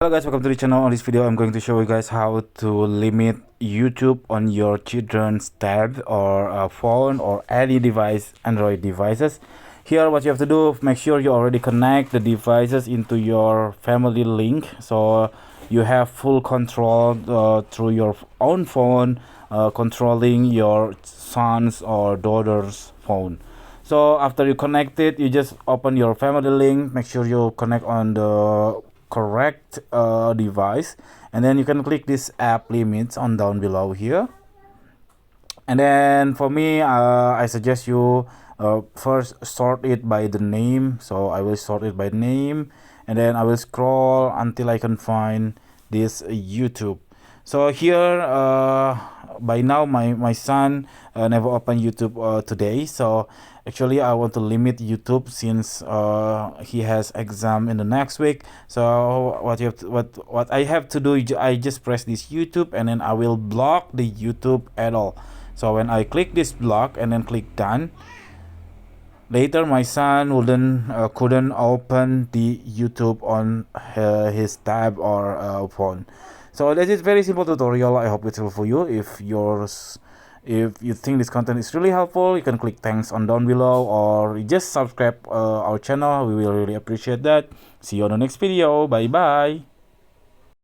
Hello guys, welcome to the channel. On this video I'm going to show you guys how to limit YouTube on your children's tab or phone or any device, Android devices. Here what you have to do, make sure you already connect the devices into your family link, so you have full control through your own phone, controlling your son's or daughter's phone. So after you connect it, you just open your family link, make sure you connect on the correct device, and then you can click this app limits on down below here. And then for me, I suggest you first sort it by the name. So I will sort it by name, and then I will scroll until I can find this YouTube. So here by now my son never opened YouTube today, so actually I want to limit YouTube since he has exam in the next week. So what I have to do, I just press this YouTube and then I will block the YouTube at all. So when I click this block and then click done, later my son couldn't open the YouTube on his tab or phone. So that is very simple tutorial. I hope it's helpful for you. If you think this content is really helpful, you can click thanks on down below or just subscribe our channel. We will really appreciate that. See you on the next video. Bye bye.